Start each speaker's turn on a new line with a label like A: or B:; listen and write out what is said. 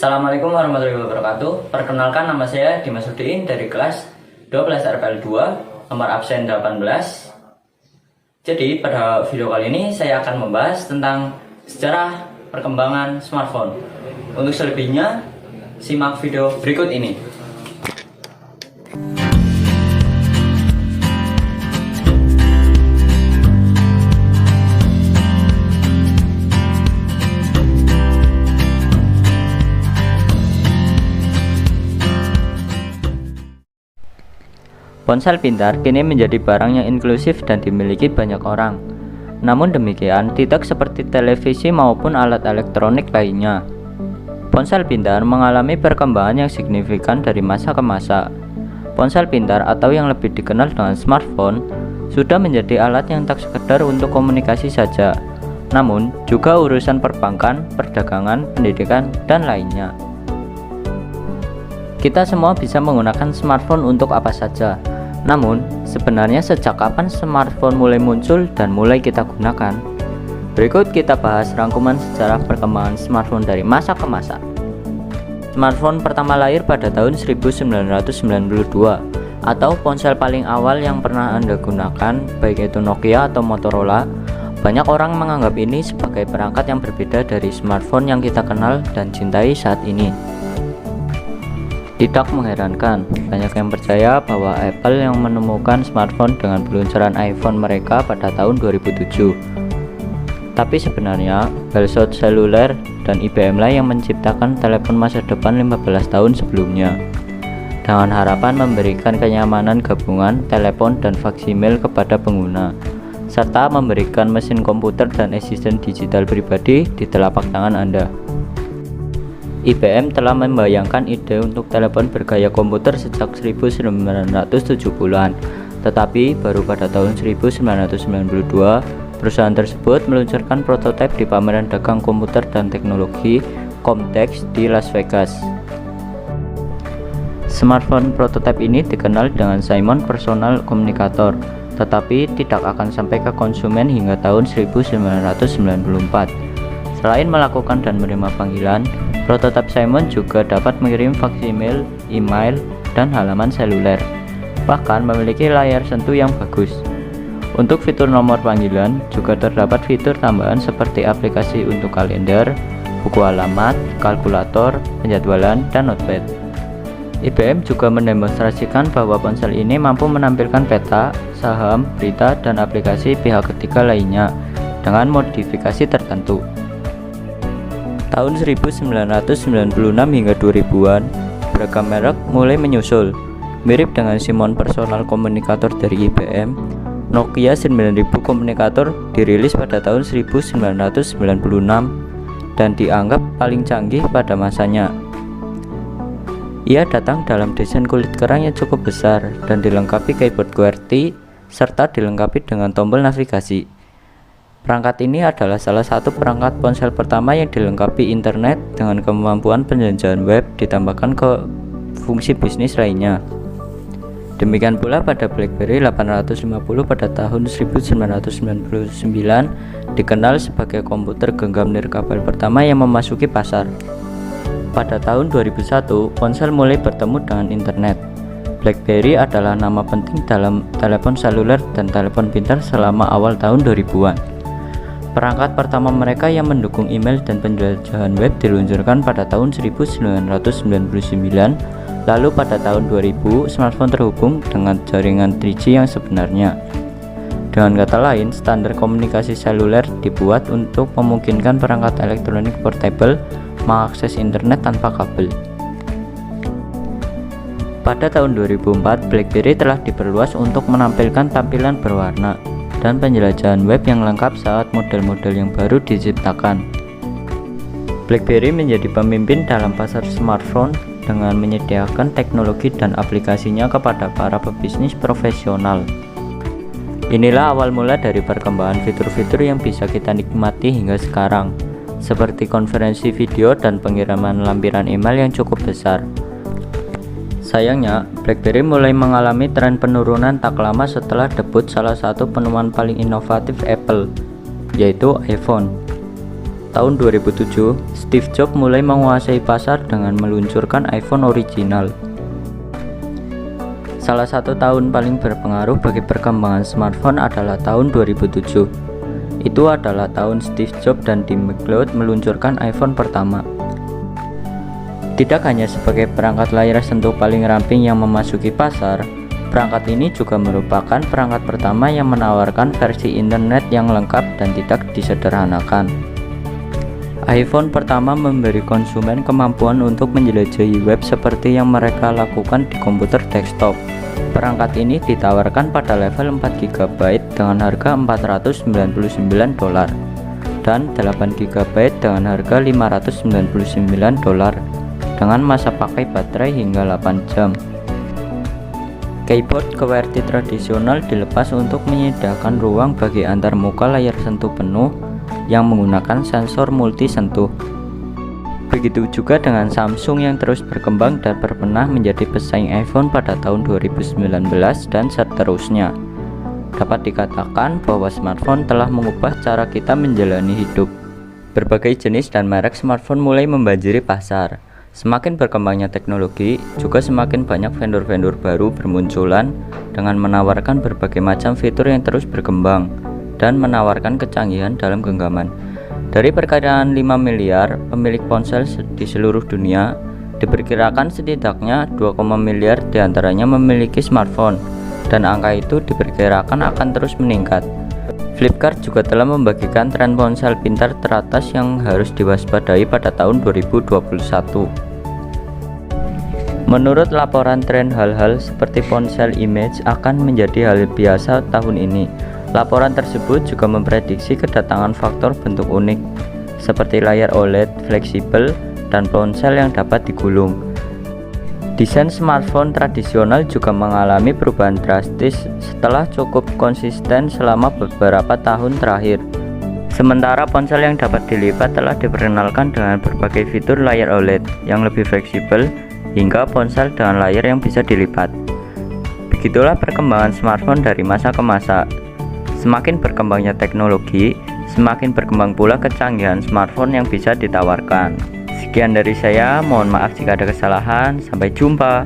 A: Assalamualaikum warahmatullahi wabarakatuh. Perkenalkan, nama saya Dimas Udiin dari kelas 12 RPL 2, nomor absen 18. Jadi pada video kali ini saya akan membahas tentang sejarah perkembangan smartphone. Untuk selebihnya, simak video berikut ini.
B: Ponsel pintar kini menjadi barang yang inklusif dan dimiliki banyak orang. Namun demikian, tidak seperti televisi maupun alat elektronik lainnya. Ponsel pintar mengalami perkembangan yang signifikan dari masa ke masa. Ponsel pintar atau yang lebih dikenal dengan smartphone sudah menjadi alat yang tak sekedar untuk komunikasi saja, namun juga urusan perbankan, perdagangan, pendidikan, dan lainnya. Kita semua bisa menggunakan smartphone untuk apa saja. Namun, sebenarnya sejak kapan smartphone mulai muncul dan mulai kita gunakan? Berikut kita bahas rangkuman sejarah perkembangan smartphone dari masa ke masa. Smartphone pertama lahir pada tahun 1992, atau ponsel paling awal yang pernah Anda gunakan, baik itu Nokia atau Motorola. Banyak orang menganggap ini sebagai perangkat yang berbeda dari smartphone yang kita kenal dan cintai saat ini. Tidak mengherankan, banyak yang percaya bahwa Apple yang menemukan smartphone dengan peluncuran iPhone mereka pada tahun 2007. Tapi sebenarnya, Bellshot Cellular dan IBM lah yang menciptakan telepon masa depan 15 tahun sebelumnya, dengan harapan memberikan kenyamanan gabungan telepon dan faksimil kepada pengguna, serta memberikan mesin komputer dan asisten digital pribadi di telapak tangan Anda. IBM telah membayangkan ide untuk telepon bergaya komputer sejak 1970-an, tetapi baru pada tahun 1992, perusahaan tersebut meluncurkan prototipe di pameran dagang komputer dan teknologi Comtex di Las Vegas. Smartphone prototipe ini dikenal dengan Simon Personal Communicator, tetapi tidak akan sampai ke konsumen hingga tahun 1994. Selain melakukan dan menerima panggilan, prototipe Simon juga dapat mengirim faksimil, email, dan halaman seluler, bahkan memiliki layar sentuh yang bagus. Untuk fitur nomor panggilan, juga terdapat fitur tambahan seperti aplikasi untuk kalender, buku alamat, kalkulator, penjadwalan, dan notepad. IBM juga mendemonstrasikan bahwa ponsel ini mampu menampilkan peta, saham, berita, dan aplikasi pihak ketiga lainnya dengan modifikasi tertentu. Tahun 1996 hingga 2000-an, beragam merek mulai menyusul. Mirip dengan Simon Personal Communicator dari IBM, Nokia 9000 Communicator dirilis pada tahun 1996 dan dianggap paling canggih pada masanya. Ia datang dalam desain kulit kerang yang cukup besar dan dilengkapi keyboard QWERTY serta dilengkapi dengan tombol navigasi. Perangkat ini adalah salah satu perangkat ponsel pertama yang dilengkapi internet dengan kemampuan penjelajahan web ditambahkan ke fungsi bisnis lainnya. Demikian pula pada BlackBerry 850 pada tahun 1999 dikenal sebagai komputer genggam nirkabel pertama yang memasuki pasar. Pada tahun 2001, ponsel mulai bertemu dengan internet. BlackBerry adalah nama penting dalam telepon seluler dan telepon pintar selama awal tahun 2000-an. Perangkat pertama mereka yang mendukung email dan penjelajahan web diluncurkan pada tahun 1999, lalu pada tahun 2000 smartphone terhubung dengan jaringan 3G yang sebenarnya. Dengan kata lain, standar komunikasi seluler dibuat untuk memungkinkan perangkat elektronik portable mengakses internet tanpa kabel. Pada tahun 2004, BlackBerry telah diperluas untuk menampilkan tampilan berwarna dan penjelajahan web yang lengkap saat model-model yang baru diciptakan. BlackBerry menjadi pemimpin dalam pasar smartphone dengan menyediakan teknologi dan aplikasinya kepada para pebisnis profesional. Inilah awal mula dari perkembangan fitur-fitur yang bisa kita nikmati hingga sekarang, seperti konferensi video dan pengiriman lampiran email yang cukup besar. Sayangnya, BlackBerry mulai mengalami tren penurunan tak lama setelah debut salah satu penemuan paling inovatif Apple, yaitu iPhone. tahun 2007, Steve Jobs mulai menguasai pasar dengan meluncurkan iPhone original. Salah satu tahun paling berpengaruh bagi perkembangan smartphone adalah tahun 2007. Itu adalah tahun Steve Jobs dan Tim McLeod meluncurkan iPhone pertama. Tidak hanya sebagai perangkat layar sentuh paling ramping yang memasuki pasar, perangkat ini juga merupakan perangkat pertama yang menawarkan versi internet yang lengkap dan tidak disederhanakan. iPhone pertama memberi konsumen kemampuan untuk menjelajahi web seperti yang mereka lakukan di komputer desktop. Perangkat ini ditawarkan pada level 4 GB dengan harga $499 dan 8 GB dengan harga $599 dengan masa pakai baterai hingga 8 jam. Keyboard QWERTY tradisional dilepas untuk menyediakan ruang bagi antar muka layar sentuh penuh yang menggunakan sensor multi sentuh. Begitu juga dengan Samsung yang terus berkembang dan pernah menjadi pesaing iPhone pada tahun 2019 dan seterusnya. Dapat dikatakan bahwa smartphone telah mengubah cara kita menjalani hidup. Berbagai jenis dan merek smartphone mulai membanjiri pasar. Semakin berkembangnya teknologi, juga semakin banyak vendor-vendor baru bermunculan dengan menawarkan berbagai macam fitur yang terus berkembang dan menawarkan kecanggihan dalam genggaman. Dari perkiraan 5 miliar pemilik ponsel di seluruh dunia, diperkirakan setidaknya 2, miliar diantaranya memiliki smartphone, dan angka itu diperkirakan akan terus meningkat. Flipkart juga telah membagikan tren ponsel pintar teratas yang harus diwaspadai pada tahun 2021. Menurut laporan tren, hal-hal seperti ponsel image akan menjadi hal biasa tahun ini. Laporan tersebut juga memprediksi kedatangan faktor bentuk unik seperti layar OLED fleksibel dan ponsel yang dapat digulung. Desain smartphone tradisional juga mengalami perubahan drastis setelah cukup konsisten selama beberapa tahun terakhir. Sementara ponsel yang dapat dilipat telah diperkenalkan dengan berbagai fitur layar OLED yang lebih fleksibel hingga ponsel dengan layar yang bisa dilipat. Begitulah perkembangan smartphone dari masa ke masa. Semakin berkembangnya teknologi, semakin berkembang pula kecanggihan smartphone yang bisa ditawarkan. Sekian dari saya, mohon maaf jika ada kesalahan. Sampai jumpa.